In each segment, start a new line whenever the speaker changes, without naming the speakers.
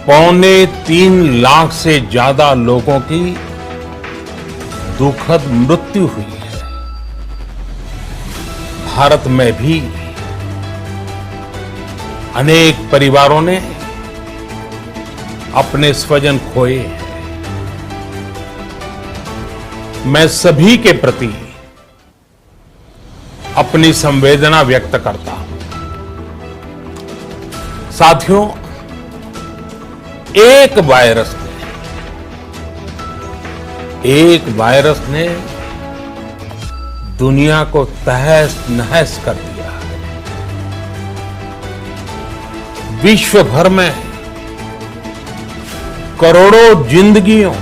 3.25 लाख से ज्यादा लोगों की दुखद मृत्यु हुई है। भारत में भी अनेक परिवारों ने अपने स्वजन खोए हैं। मैं सभी के प्रति अपनी संवेदना व्यक्त करता हूं। साथियों, एक वायरस ने दुनिया को तहस नहस कर दिया है। विश्व भर में करोड़ों जिंदगियों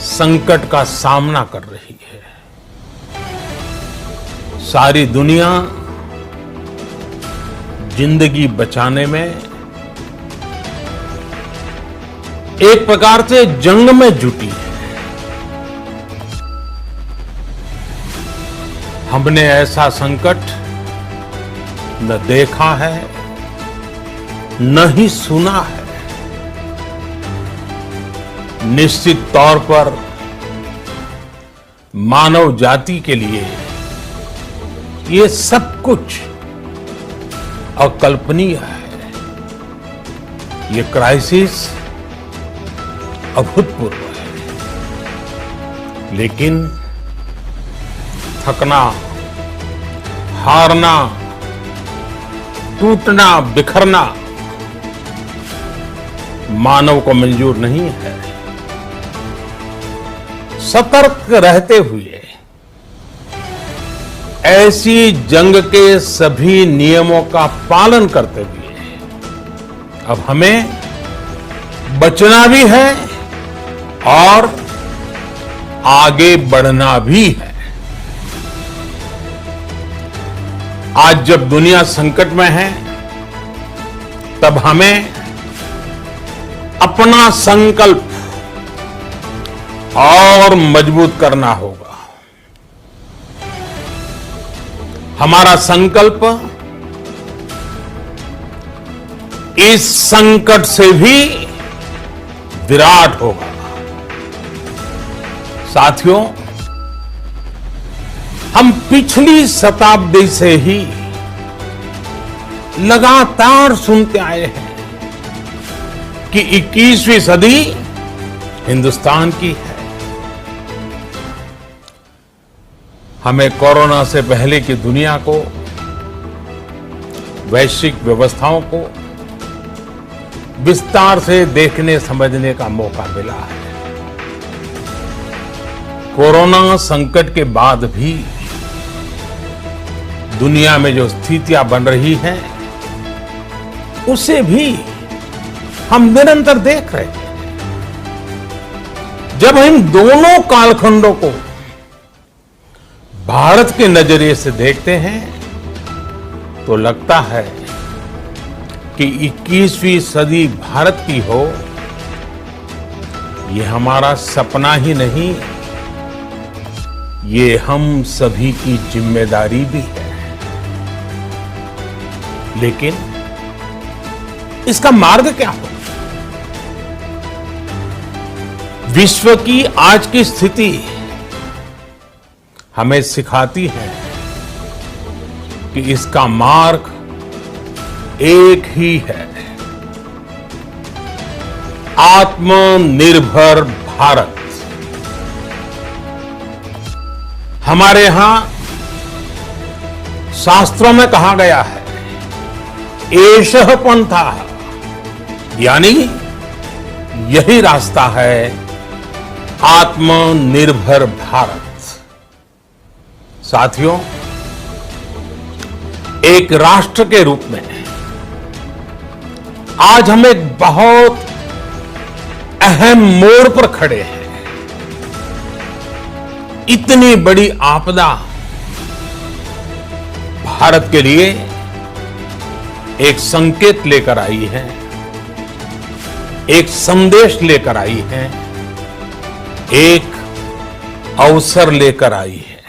संकट का सामना कर रही है। सारी दुनिया जिंदगी बचाने में एक प्रकार से जंग में जुटी है। हमने ऐसा संकट न देखा है, न ही सुना है। निश्चित तौर पर मानव जाति के लिए ये सब कुछ अकल्पनीय है। ये क्राइसिस अभूतपूर्व है, लेकिन थकना, हारना, टूटना, बिखरना मानव को मंजूर नहीं है। सतर्क रहते हुए ऐसी जंग के सभी नियमों का पालन करते हुए अब हमें बचना भी है और आगे बढ़ना भी है। आज जब दुनिया संकट में है, तब हमें अपना संकल्प और मजबूत करना होगा। हमारा संकल्प इस संकट से भी विराट होगा। साथियों, हम पिछली शताब्दी से ही लगातार सुनते आए हैं कि 21वीं सदी हिंदुस्तान की है। हमें कोरोना से पहले की दुनिया को, वैश्विक व्यवस्थाओं को विस्तार से देखने समझने का मौका मिला है। कोरोना संकट के बाद भी दुनिया में जो स्थितियां बन रही हैं, उसे भी हम निरंतर देख रहे हैं। जब हम दोनों कालखंडों को भारत के नजरिए से देखते हैं, तो लगता है कि 21वीं सदी भारत की हो, ये हमारा सपना ही नहीं, ये हम सभी की जिम्मेदारी भी है। लेकिन इसका मार्ग क्या हो? विश्व की आज की स्थिति हमें सिखाती है कि इसका मार्ग एक ही है, आत्मनिर्भर भारत। हमारे यहां शास्त्रों में कहा गया है, एषः पंथः, यानी यही रास्ता है आत्मनिर्भर भारत। साथियों, एक राष्ट्र के रूप में आज हम एक बहुत अहम मोड़ पर खड़े हैं। इतनी बड़ी आपदा भारत के लिए एक संकेत लेकर आई है, एक संदेश लेकर आई है, एक अवसर लेकर आई है।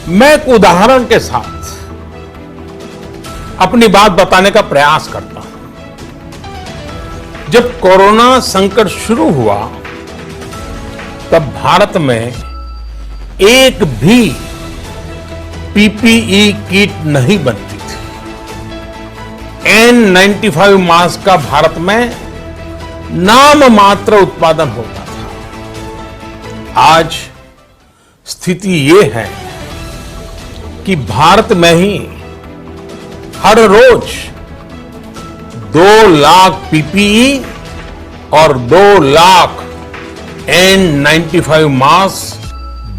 मैं एक उदाहरण के साथ अपनी बात बताने का प्रयास करता हूं। जब कोरोना संकट शुरू हुआ तब भारत में एक भी पीपीई किट नहीं बनती थी। N95 मास्क का भारत में नाम मात्र उत्पादन होता था। आज स्थिति ये है कि भारत में ही हर रोज 2 लाख पीपीई और 2 लाख N95 मास्क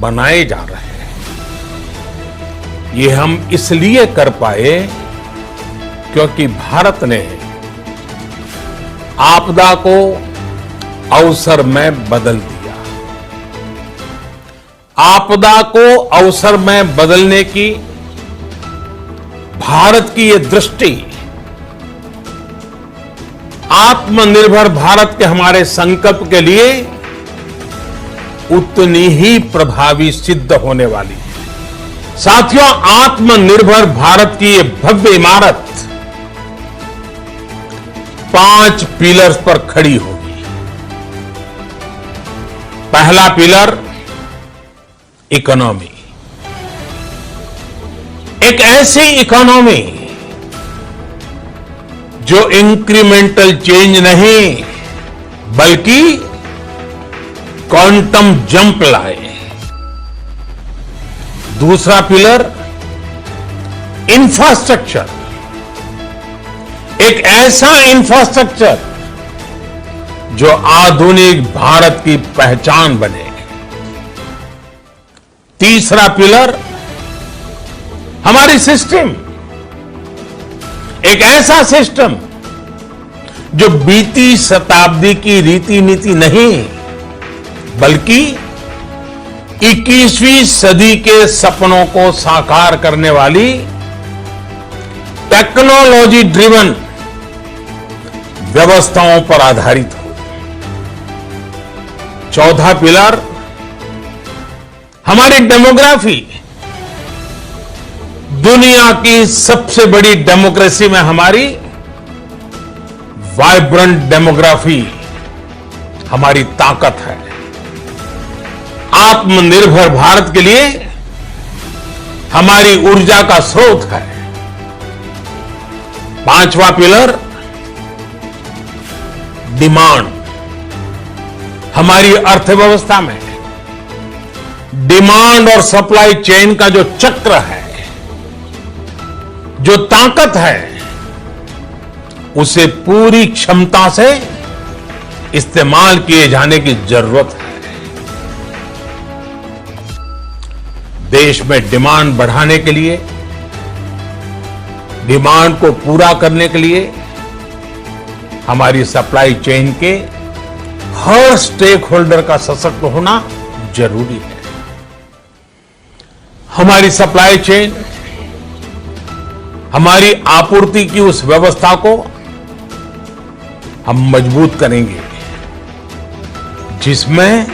बनाए जा रहे हैं। ये हम इसलिए कर पाए क्योंकि भारत ने आपदा को अवसर में बदल दिया। आपदा को अवसर में बदलने की भारत की ये दृष्टि आत्मनिर्भर भारत के हमारे संकल्प के लिए उतनी ही प्रभावी सिद्ध होने वाली है। साथियों, आत्मनिर्भर भारत की ये भव्य इमारत 5 पिलर्स पर खड़ी होगी। पहला पिलर इकोनॉमी, एक ऐसी इकोनॉमी जो इंक्रीमेंटल चेंज नहीं बल्कि क्वांटम जंप लाए। दूसरा पिलर इंफ्रास्ट्रक्चर, एक ऐसा इंफ्रास्ट्रक्चर जो आधुनिक भारत की पहचान बने। तीसरा पिलर हमारी सिस्टम, एक ऐसा सिस्टम जो बीती शताब्दी की रीति नीति नहीं बल्कि 21वीं सदी के सपनों को साकार करने वाली टेक्नोलॉजी ड्रिवन व्यवस्थाओं पर आधारित हो। चौथा पिलर हमारी डेमोग्राफी, दुनिया की सबसे बड़ी डेमोक्रेसी में हमारी वाइब्रेंट डेमोग्राफी हमारी ताकत है। आत्मनिर्भर भारत के लिए हमारी ऊर्जा का स्रोत है। पांचवा पिलर डिमांड, हमारी अर्थव्यवस्था में डिमांड और सप्लाई चेन का जो चक्र है, जो ताकत है, उसे पूरी क्षमता से इस्तेमाल किए जाने की जरूरत है। देश में डिमांड बढ़ाने के लिए, डिमांड को पूरा करने के लिए हमारी सप्लाई चेन के हर स्टेक होल्डर का सशक्त होना जरूरी है। हमारी सप्लाई चेन, हमारी आपूर्ति की उस व्यवस्था को हम मजबूत करेंगे जिसमें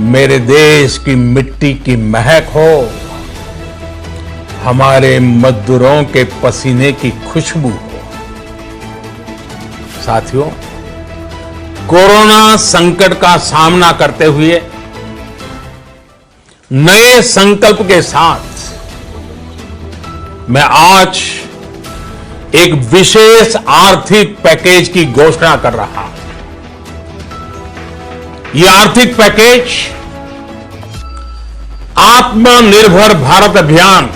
मेरे देश की मिट्टी की महक हो, हमारे मजदूरों के पसीने की खुशबू हो। साथियों, कोरोना संकट का सामना करते हुए नए संकल्प के साथ मैं आज एक विशेष आर्थिक पैकेज की घोषणा कर रहा हूं। यह आर्थिक पैकेज आत्मनिर्भर भारत अभियान,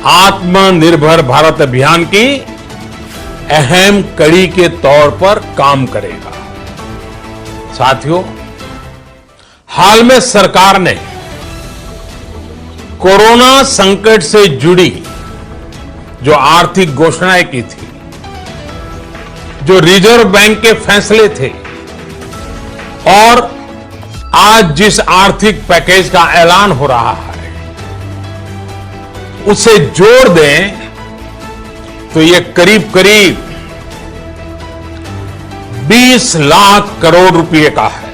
आत्मनिर्भर भारत अभियान की अहम कड़ी के तौर पर काम करेगा। साथियों, हाल में सरकार ने कोरोना संकट से जुड़ी जो आर्थिक घोषणाएं की थी, जो रिजर्व बैंक के फैसले थे और आज जिस आर्थिक पैकेज का ऐलान हो रहा है, उसे जोड़ दें तो ये करीब करीब 20 लाख करोड़ रुपए का है।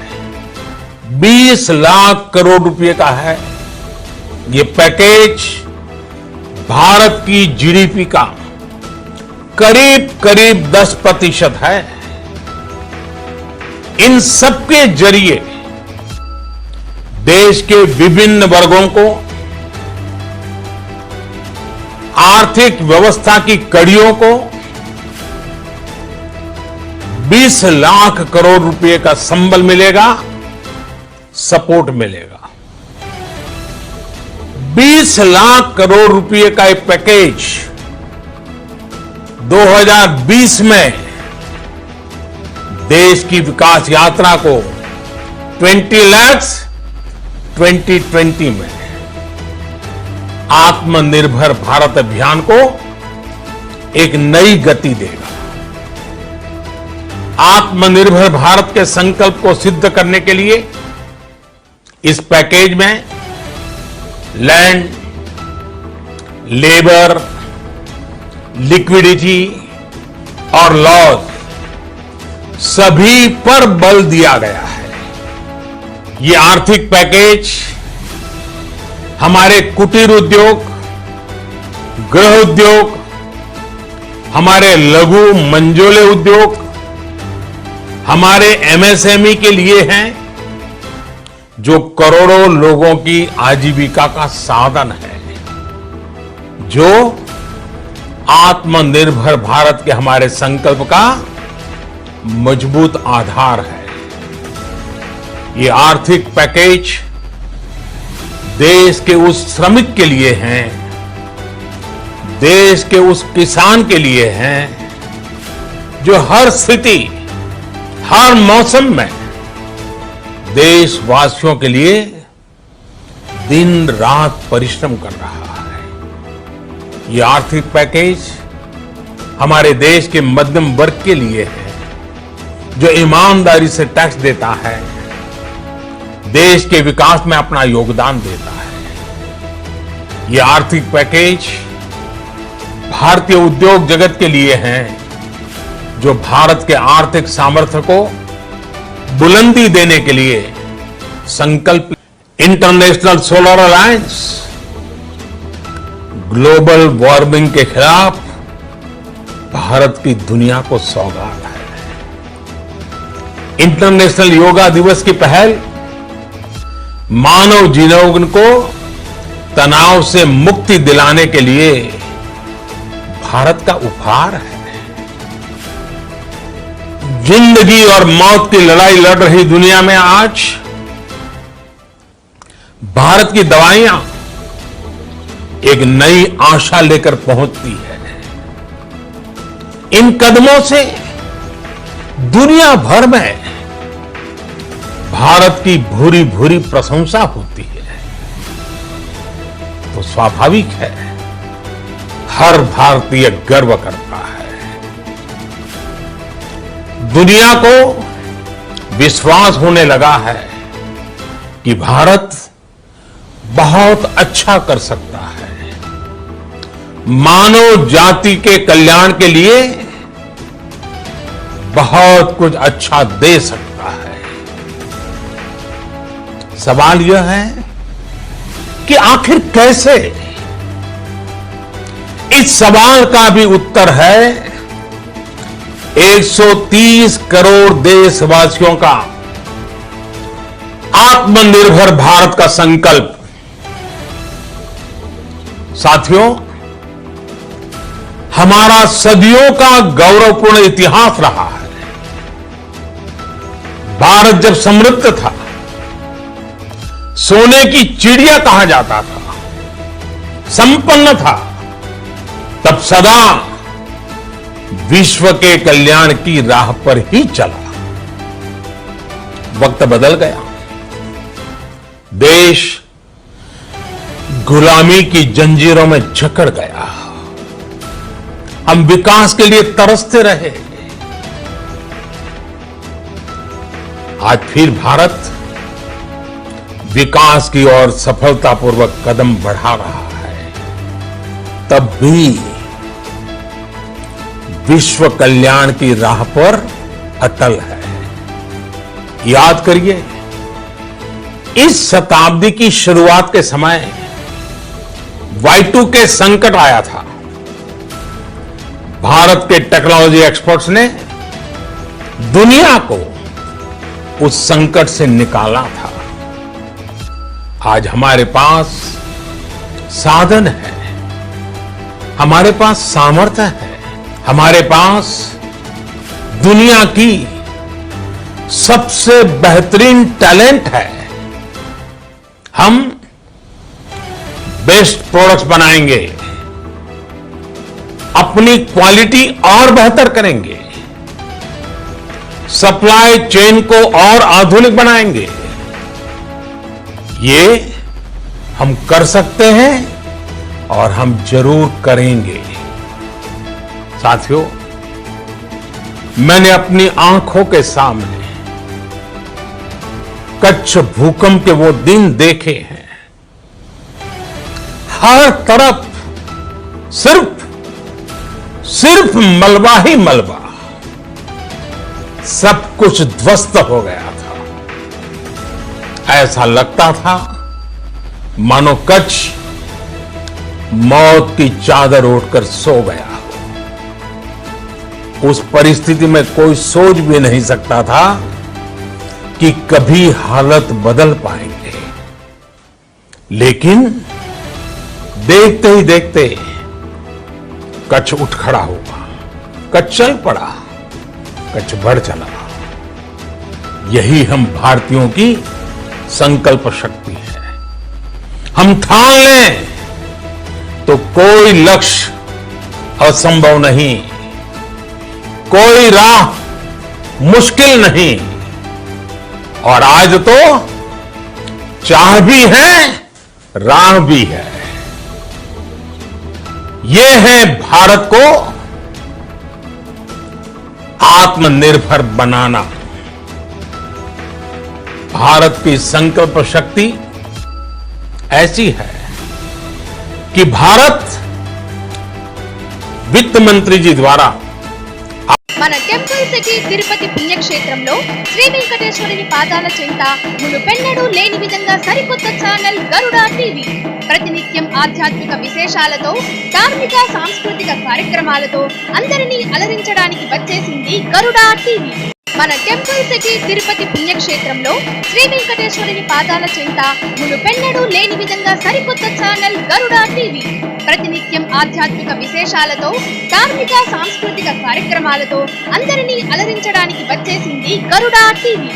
20 लाख करोड़ रुपए का है। ये पैकेज भारत की जीडीपी का करीब करीब 10% है। इन सबके जरिए देश के विभिन्न वर्गों को आर्थिक व्यवस्था की कड़ियों को 20 लाख करोड़ रुपए का संबल मिलेगा, सपोर्ट मिलेगा। 20 लाख करोड़ रुपए का एक पैकेज 2020 में देश की विकास यात्रा को 20 लाख 2020 में आत्मनिर्भर भारत अभियान को एक नई गति देगा। आत्मनिर्भर भारत के संकल्प को सिद्ध करने के लिए इस पैकेज में लैंड, लेबर, लिक्विडिटी और लॉज सभी पर बल दिया गया है। ये आर्थिक पैकेज हमारे कुटीर उद्योग, गृह उद्योग, हमारे लघु मंझोले उद्योग, हमारे एमएसएमई के लिए हैं, जो करोड़ों लोगों की आजीविका का साधन है, जो आत्मनिर्भर भारत के हमारे संकल्प का मजबूत आधार है। ये आर्थिक पैकेज देश के उस श्रमिक के लिए हैं, देश के उस किसान के लिए हैं, जो हर स्थिति, हर मौसम में देशवासियों के लिए दिन रात परिश्रम कर रहा है। ये आर्थिक पैकेज हमारे देश के मध्यम वर्ग के लिए है, जो ईमानदारी से टैक्स देता है, देश के विकास में अपना योगदान देता है। ये आर्थिक पैकेज भारतीय उद्योग जगत के लिए है, जो भारत के आर्थिक सामर्थ्य को बुलंदी देने के लिए संकल्प। International solar alliance global warming के खिलाफ भारत की दुनिया को सौगात है। इंटरनेशनल योगा दिवस की पहल मानव जीवन को तनाव से मुक्ति दिलाने के लिए भारत का उपहार है। जिंदगी और मौत की लड़ाई लड़ रही दुनिया में आज भारत की दवाइयां एक नई आशा लेकर पहुंचती है। इन कदमों से दुनिया भर में भारत की भूरी भूरी प्रशंसा होती है। तो स्वाभाविक है, हर भारतीय गर्व करता है। दुनिया को विश्वास होने लगा है कि भारत बहुत अच्छा कर सकता है, मानव जाति के कल्याण के लिए बहुत कुछ अच्छा दे सकता है। सवाल यह है कि आखिर कैसे? इस सवाल का भी उत्तर है 130 करोड़ देशवासियों का आत्मनिर्भर भारत का संकल्प। साथियों, हमारा सदियों का गौरवपूर्ण इतिहास रहा है। भारत जब समृद्ध था, सोने की चिड़िया कहा जाता था, संपन्न था, तब सदा विश्व के कल्याण की राह पर ही चला। वक्त बदल गया, देश गुलामी की जंजीरों में जकड़ गया। हम विकास के लिए तरसते रहे। आज फिर भारत विकास की ओर सफलतापूर्वक कदम बढ़ा रहा है। तब भी विश्व कल्याण की राह पर अटल है। याद करिए, इस शताब्दी की शुरुआत के समय Y2K संकट आया था, भारत के टेक्नोलॉजी एक्सपर्ट्स ने दुनिया को उस संकट से निकाला था। आज हमारे पास साधन है, हमारे पास सामर्थ्य है, हमारे पास दुनिया की सबसे बेहतरीन टैलेंट है। हम बेस्ट प्रोडक्ट्स बनाएंगे, अपनी क्वालिटी और बेहतर करेंगे, सप्लाई चेन को और आधुनिक बनाएंगे। ये हम कर सकते हैं और हम जरूर करेंगे। साथियों, मैंने अपनी आंखों के सामने कच्छ भूकंप के वो दिन देखे हैं। हर तरफ सिर्फ मलबा ही मलबा, सब कुछ ध्वस्त हो गया था। ऐसा लगता था मानो कच्छ मौत की चादर ओढ़कर सो गया हो। उस परिस्थिति में कोई सोच भी नहीं सकता था कि कभी हालत बदल पाएंगे, लेकिन देखते ही देखते कच्छ उठ खड़ा हुआ, कच्छ चल पड़ा, कच्छ बढ़ चला। यही हम भारतीयों की संकल्प शक्ति है। हम ठान लें तो कोई लक्ष्य असंभव नहीं, कोई राह मुश्किल नहीं। और आज तो चाह भी है, राह भी है। ये है भारत को आत्मनिर्भर बनाना। भारत की संकल्प शक्ति ऐसी है कि भारत वित्त मंत्री जी द्वारा
మన టెంపుల్ సిటీ తిరుపతి పుణ్యక్షేత్రంలో శ్రీ వెంకటేశ్వరుని పాదాల చెంత మునుపెన్నడూ లేని విధంగా సరికొత్త ఛానల్ గరుడా టీవీ ప్రతినిత్యం ఆధ్యాత్మిక విశేషాలతో ధార్మిక సాంస్కృతిక కార్యక్రమాలతో అందరినీ అలరించడానికి వచ్చేసింది గరుడా టీవీ। మన టెంపుల్ సిటీ తిరుపతి పుణ్యక్షేత్రంలో శ్రీ వెంకటేశ్వరుని పాదాల చెంత మునుపెన్నడూ లేని విధంగా సరికొత్త ఛానల్ గరుడా టీవీ ప్రతినిత్యం ఆధ్యాత్మిక విశేషాలతో ధార్మిక సాంస్కృతిక కార్యక్రమాలతో అందరినీ అలరించడానికి వచ్చేసింది గరుడా టీవీ।